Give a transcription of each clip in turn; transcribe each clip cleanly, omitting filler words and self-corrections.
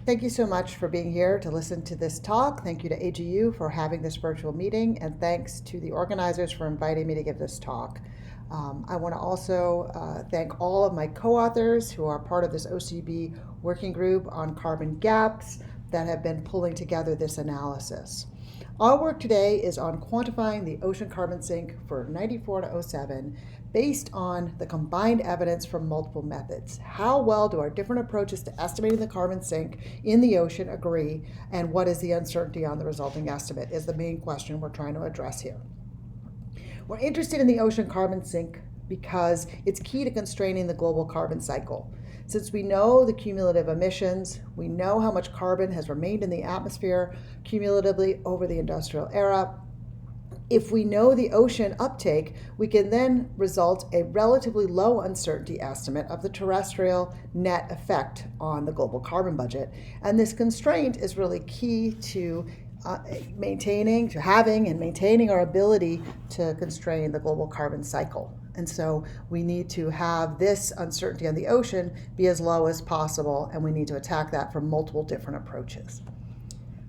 Thank you so much for being here to listen to this talk. Thank you to AGU for having this virtual meeting, and thanks to the organizers for inviting me to give this talk. I want to also thank all of my co-authors who are part of this OCB working group on carbon gaps that have been pulling together this analysis. Our work today is on quantifying the ocean carbon sink for 94 to 07 based on the combined evidence from multiple methods. How well do our different approaches to estimating the carbon sink in the ocean agree, and what is the uncertainty on the resulting estimate is the main question we're trying to address here. We're interested in the ocean carbon sink because it's key to constraining the global carbon cycle. Since we know the cumulative emissions, we know how much carbon has remained in the atmosphere cumulatively over the industrial era. If we know the ocean uptake, we can then result a relatively low uncertainty estimate of the terrestrial net effect on the global carbon budget. And this constraint is really key to maintaining our ability to constrain the global carbon cycle. And so we need to have this uncertainty on the ocean be as low as possible, and we need to attack that from multiple different approaches.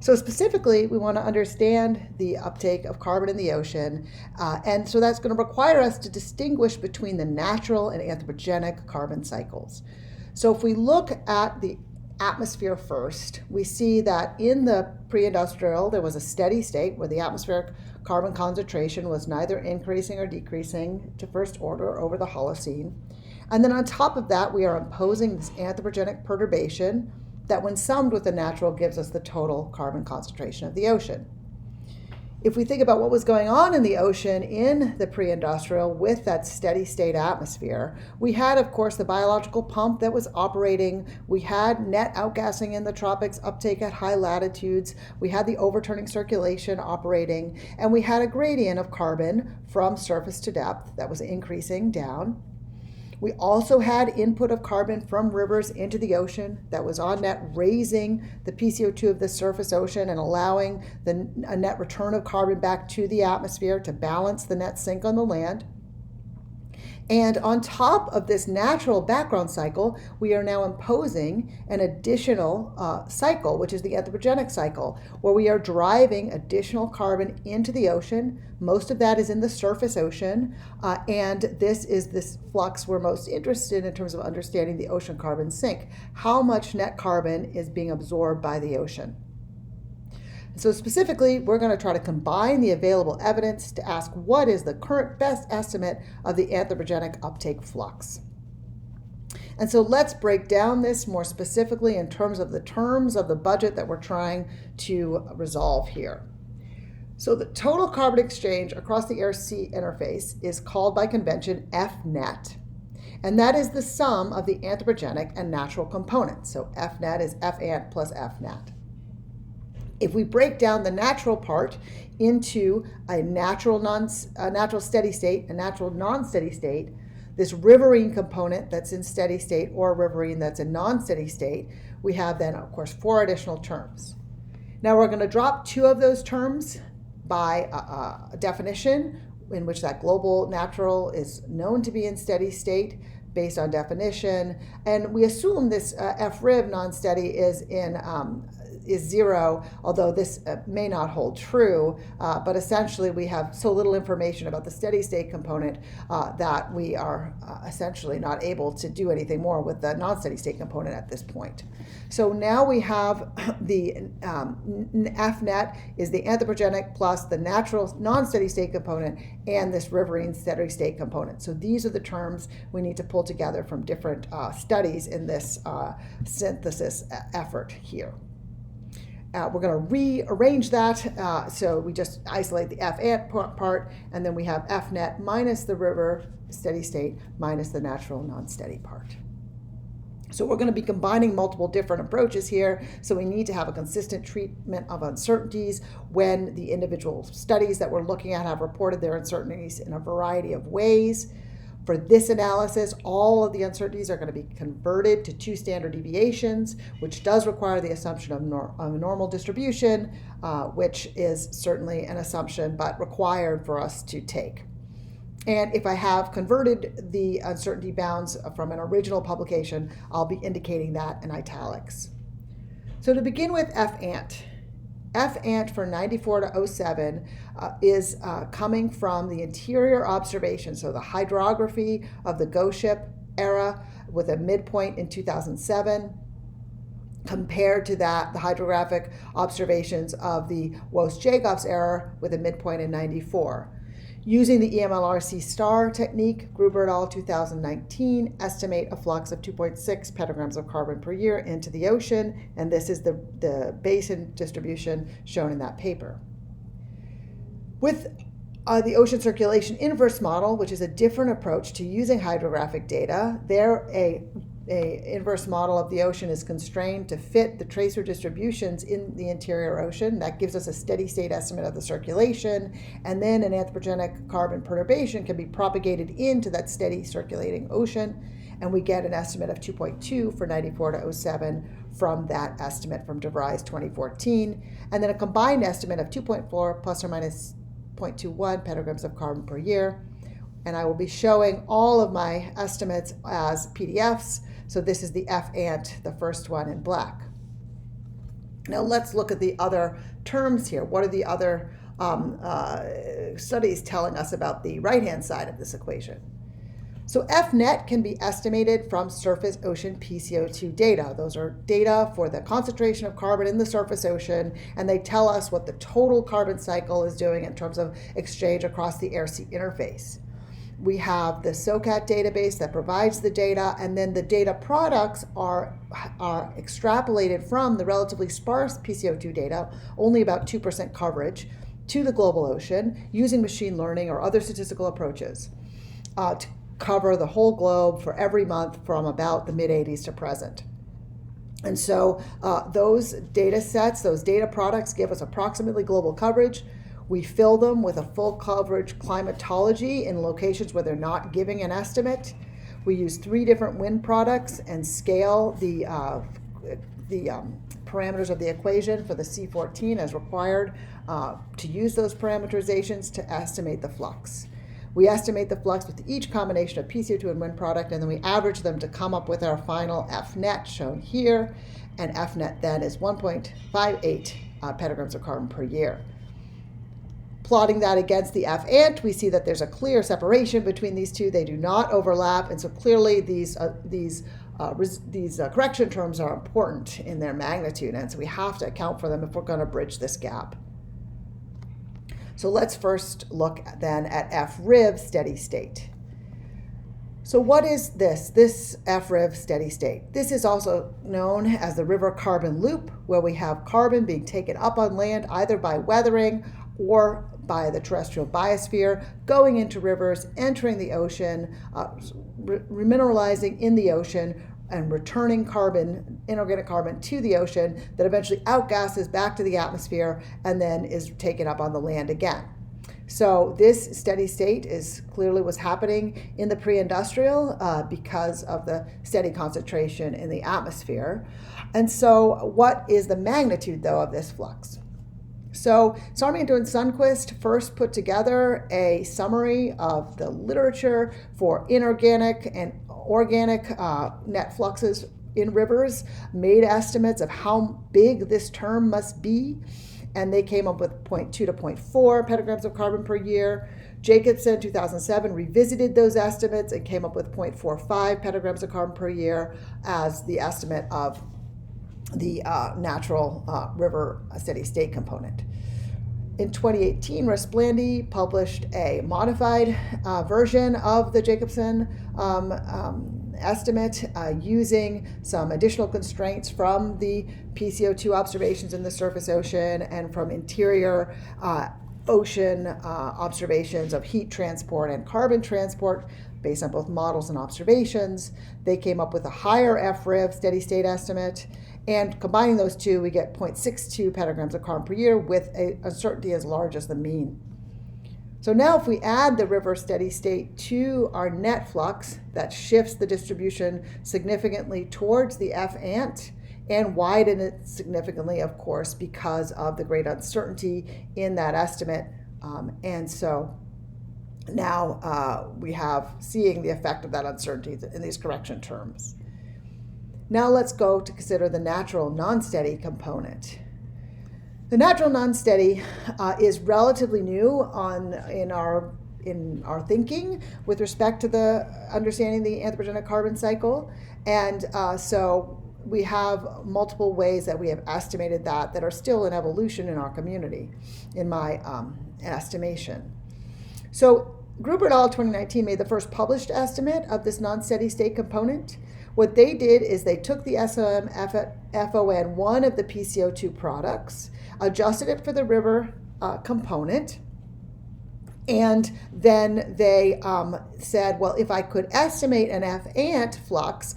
So specifically, we want to understand the uptake of carbon in the ocean, and so that's going to require us to distinguish between the natural and anthropogenic carbon cycles. So if we look at the atmosphere first, we see that in the pre-industrial, there was a steady state where the atmospheric carbon concentration was neither increasing or decreasing to first order over the Holocene. And then on top of that, we are imposing this anthropogenic perturbation that when summed with the natural gives us the total carbon concentration of the ocean. If we think about what was going on in the ocean in the pre-industrial with that steady state atmosphere, we had, of course, the biological pump that was operating. We had net outgassing in the tropics, uptake at high latitudes. We had the overturning circulation operating, and we had a gradient of carbon from surface to depth that was increasing down. We also had input of carbon from rivers into the ocean that was on net raising the PCO2 of the surface ocean and allowing a net return of carbon back to the atmosphere to balance the net sink on the land. And on top of this natural background cycle, we are now imposing an additional cycle, which is the anthropogenic cycle, where we are driving additional carbon into the ocean. Most of that is in the surface ocean, and this is this flux we're most interested in terms of understanding the ocean carbon sink. How much net carbon is being absorbed by the ocean? So specifically, we're going to try to combine the available evidence to ask what is the current best estimate of the anthropogenic uptake flux. And so let's break down this more specifically in terms of the budget that we're trying to resolve here. So the total carbon exchange across the air-sea interface is called by convention FNet. And that is the sum of the anthropogenic and natural components. So FNet is Fant plus FNet. If we break down the natural part into a natural steady state, a natural non-steady state, this riverine component that's in steady state or riverine that's in non-steady state, we have then, of course, 4 additional terms. Now we're going to drop 2 of those terms by a definition in which that global natural is known to be in steady state based on definition, and we assume this FRIV non-steady is 0, although this may not hold true, but essentially we have so little information about the steady state component that we are essentially not able to do anything more with the non-steady state component at this point. So now we have the FNet is the anthropogenic plus the natural non-steady state component and this riverine steady state component. So these are the terms we need to pull together from different studies in this synthesis effort here. We're going to rearrange that, so we just isolate the Fant part, and then we have FNet minus the river steady state minus the natural non-steady part. So we're going to be combining multiple different approaches here, so we need to have a consistent treatment of uncertainties when the individual studies that we're looking at have reported their uncertainties in a variety of ways. For this analysis, all of the uncertainties are going to be converted to 2 standard deviations, which does require the assumption of a normal distribution, which is certainly an assumption, but required for us to take. And if I have converted the uncertainty bounds from an original publication, I'll be indicating that in italics. So to begin with Fant. Fant for 94 to 07 is coming from the interior observation, so the hydrography of the Go Ship era with a midpoint in 2007, compared to that, the hydrographic observations of the Woest-Jacobs era with a midpoint in 94. Using the EMLRC star technique, Gruber et al. 2019 estimate a flux of 2.6 petagrams of carbon per year into the ocean, and this is the basin distribution shown in that paper. With the ocean circulation inverse model, which is a different approach to using hydrographic data, a inverse model of the ocean is constrained to fit the tracer distributions in the interior ocean. That gives us a steady state estimate of the circulation, and then an anthropogenic carbon perturbation can be propagated into that steady circulating ocean, and we get an estimate of 2.2 for 94 to 07 from that estimate from DeVries 2014, and then a combined estimate of 2.4 plus or minus 0.21 petagrams of carbon per year. And I will be showing all of my estimates as PDFs. So this is the Fant, the first one in black. Now let's look at the other terms here. What are the other studies telling us about the right-hand side of this equation? So Fnet can be estimated from surface ocean PCO2 data. Those are data for the concentration of carbon in the surface ocean, and they tell us what the total carbon cycle is doing in terms of exchange across the air-sea interface. We have the SOCAT database that provides the data, and then the data products are extrapolated from the relatively sparse PCO2 data, only about 2% coverage, to the global ocean using machine learning or other statistical approaches to cover the whole globe for every month from about the mid-'80s to present. And so those data sets, those data products give us approximately global coverage. We fill them with a full coverage climatology in locations where they're not giving an estimate. We use 3 different wind products and scale the parameters of the equation for the C14 as required to use those parameterizations to estimate the flux. We estimate the flux with each combination of PCO2 and wind product, and then we average them to come up with our final Fnet shown here, and Fnet then is 1.58 petagrams of carbon per year. Plotting that against the Fant, we see that there's a clear separation between these two. They do not overlap, and so clearly these correction terms are important in their magnitude, and so we have to account for them if we're going to bridge this gap. So let's first look then at FRIV steady state. So what is this FRIV steady state? This is also known as the river carbon loop, where we have carbon being taken up on land either by weathering or by the terrestrial biosphere, going into rivers, entering the ocean, remineralizing in the ocean, and returning carbon, inorganic carbon, to the ocean that eventually outgasses back to the atmosphere and then is taken up on the land again. So this steady state clearly was happening in the pre-industrial because of the steady concentration in the atmosphere. And so what is the magnitude, though, of this flux? So Sarmiento and Sundquist first put together a summary of the literature for inorganic and organic net fluxes in rivers, made estimates of how big this term must be, and they came up with 0.2 to 0.4 petagrams of carbon per year. Jacobson, 2007, revisited those estimates and came up with 0.45 petagrams of carbon per year as the estimate of the natural river steady state component. In 2018, Resplandi published a modified version of the Jacobson estimate using some additional constraints from the PCO2 observations in the surface ocean and from interior ocean observations of heat transport and carbon transport based on both models and observations. They came up with a higher FRIV steady state estimate, and combining those two, we get 0.62 petagrams of carbon per year with an uncertainty as large as the mean. So now if we add the river steady state to our net flux, that shifts the distribution significantly towards the Fant and widen it significantly, of course, because of the great uncertainty in that estimate. And so now we have seeing the effect of that uncertainty in these correction terms. Now let's go to consider the natural non-steady component. The natural non-steady is relatively new in our thinking with respect to the understanding the anthropogenic carbon cycle, and so we have multiple ways that we have estimated that are still in evolution in our community, in my estimation. So Gruber et al. 2019 made the first published estimate of this non-steady state component. What they did is they took the SOM FON, of the PCO2 products, adjusted it for the river component, and then they said, well, if I could estimate an Fant flux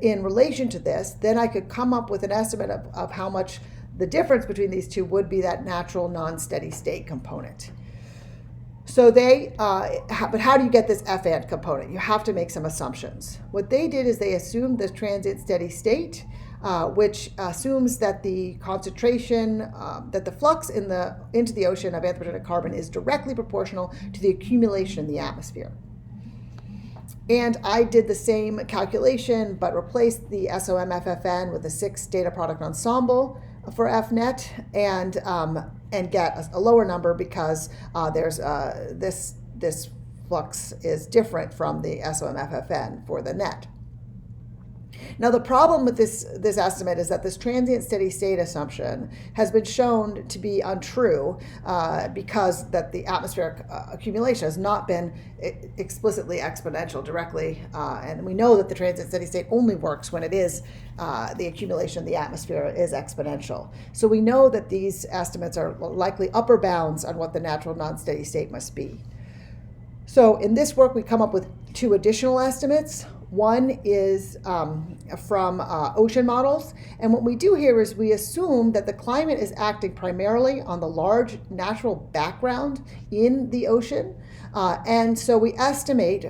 in relation to this, then I could come up with an estimate of how much the difference between these two would be that natural non-steady state component. So but how do you get this Fant component? You have to make some assumptions. What they did is they assumed this transient steady state, which assumes that the concentration, that the flux into the ocean of anthropogenic carbon is directly proportional to the accumulation in the atmosphere. And I did the same calculation, but replaced the SOM-FFN with a 6 data product ensemble for FNet, and get a lower number because there's this flux is different from the SOM-FFN for the net. Now, the problem with this estimate is that this transient steady state assumption has been shown to be untrue because that the atmospheric accumulation has not been explicitly exponential directly, and we know that the transient steady state only works when it is the accumulation in the atmosphere is exponential. So we know that these estimates are likely upper bounds on what the natural non-steady state must be. So in this work, we come up with 2 additional estimates. One is from ocean models. And what we do here is we assume that the climate is acting primarily on the large natural background in the ocean. And so we estimate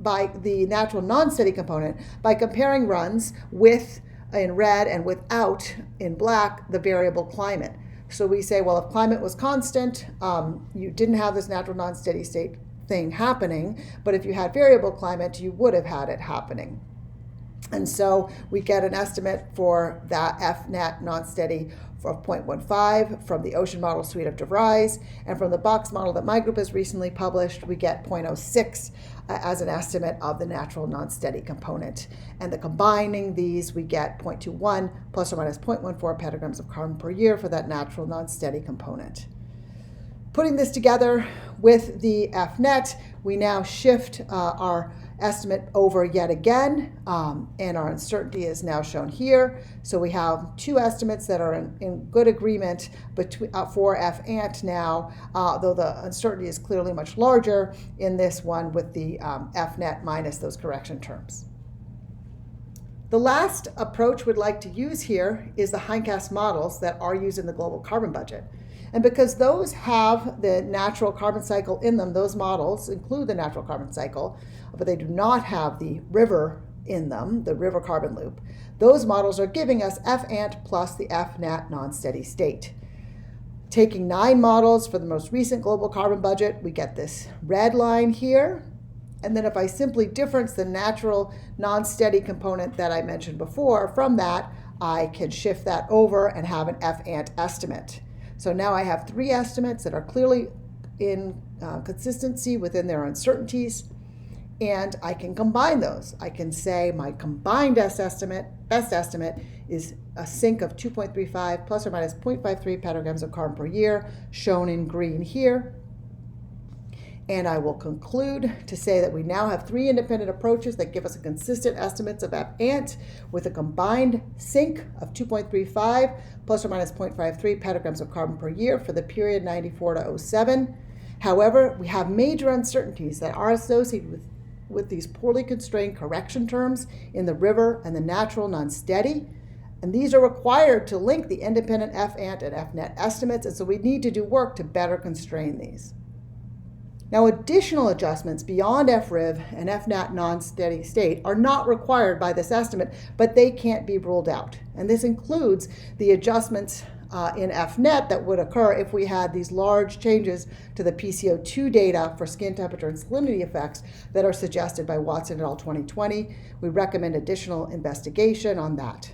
by the natural non-steady component by comparing runs with, in red, and without, in black, the variable climate. So we say, well, if climate was constant, you didn't have this natural non-steady state thing happening, but if you had variable climate, you would have had it happening. And so we get an estimate for that FNet non-steady of 0.15 from the ocean model suite of DeVries, and from the box model that my group has recently published, we get 0.06 as an estimate of the natural non-steady component. And the combining these, we get 0.21 plus or minus 0.14 petagrams of carbon per year for that natural non-steady component. Putting this together with the FNet, we now shift our estimate over yet again, and our uncertainty is now shown here. So we have 2 estimates that are in good agreement for Fant now, though the uncertainty is clearly much larger in this one with the FNet minus those correction terms. The last approach we'd like to use here is the hindcast models that are used in the global carbon budget. And because those have the natural carbon cycle in them, those models include the natural carbon cycle, but they do not have the river in them, the river carbon loop. Those models are giving us Fant plus the FNat non-steady state. Taking 9 models for the most recent global carbon budget, we get this red line here. And then if I simply difference the natural non-steady component that I mentioned before from that, I can shift that over and have an Fant estimate. So now I have 3 estimates that are clearly in consistency within their uncertainties, and I can combine those. I can say my combined best estimate is a sink of 2.35 plus or minus 0.53 petagrams of carbon per year, shown in green here. And I will conclude to say that we now have 3 independent approaches that give us a consistent estimates of Fant with a combined sink of 2.35 plus or minus 0.53 petagrams of carbon per year for the period 94 to 07. However, we have major uncertainties that are associated with these poorly constrained correction terms in the river and the natural non-steady. And these are required to link the independent Fant and FNet estimates, and so we need to do work to better constrain these. Now, additional adjustments beyond FRIV and FNat non-steady state are not required by this estimate, but they can't be ruled out. And this includes the adjustments in FNET that would occur if we had these large changes to the PCO2 data for skin temperature and salinity effects that are suggested by Watson et al. 2020. We recommend additional investigation on that.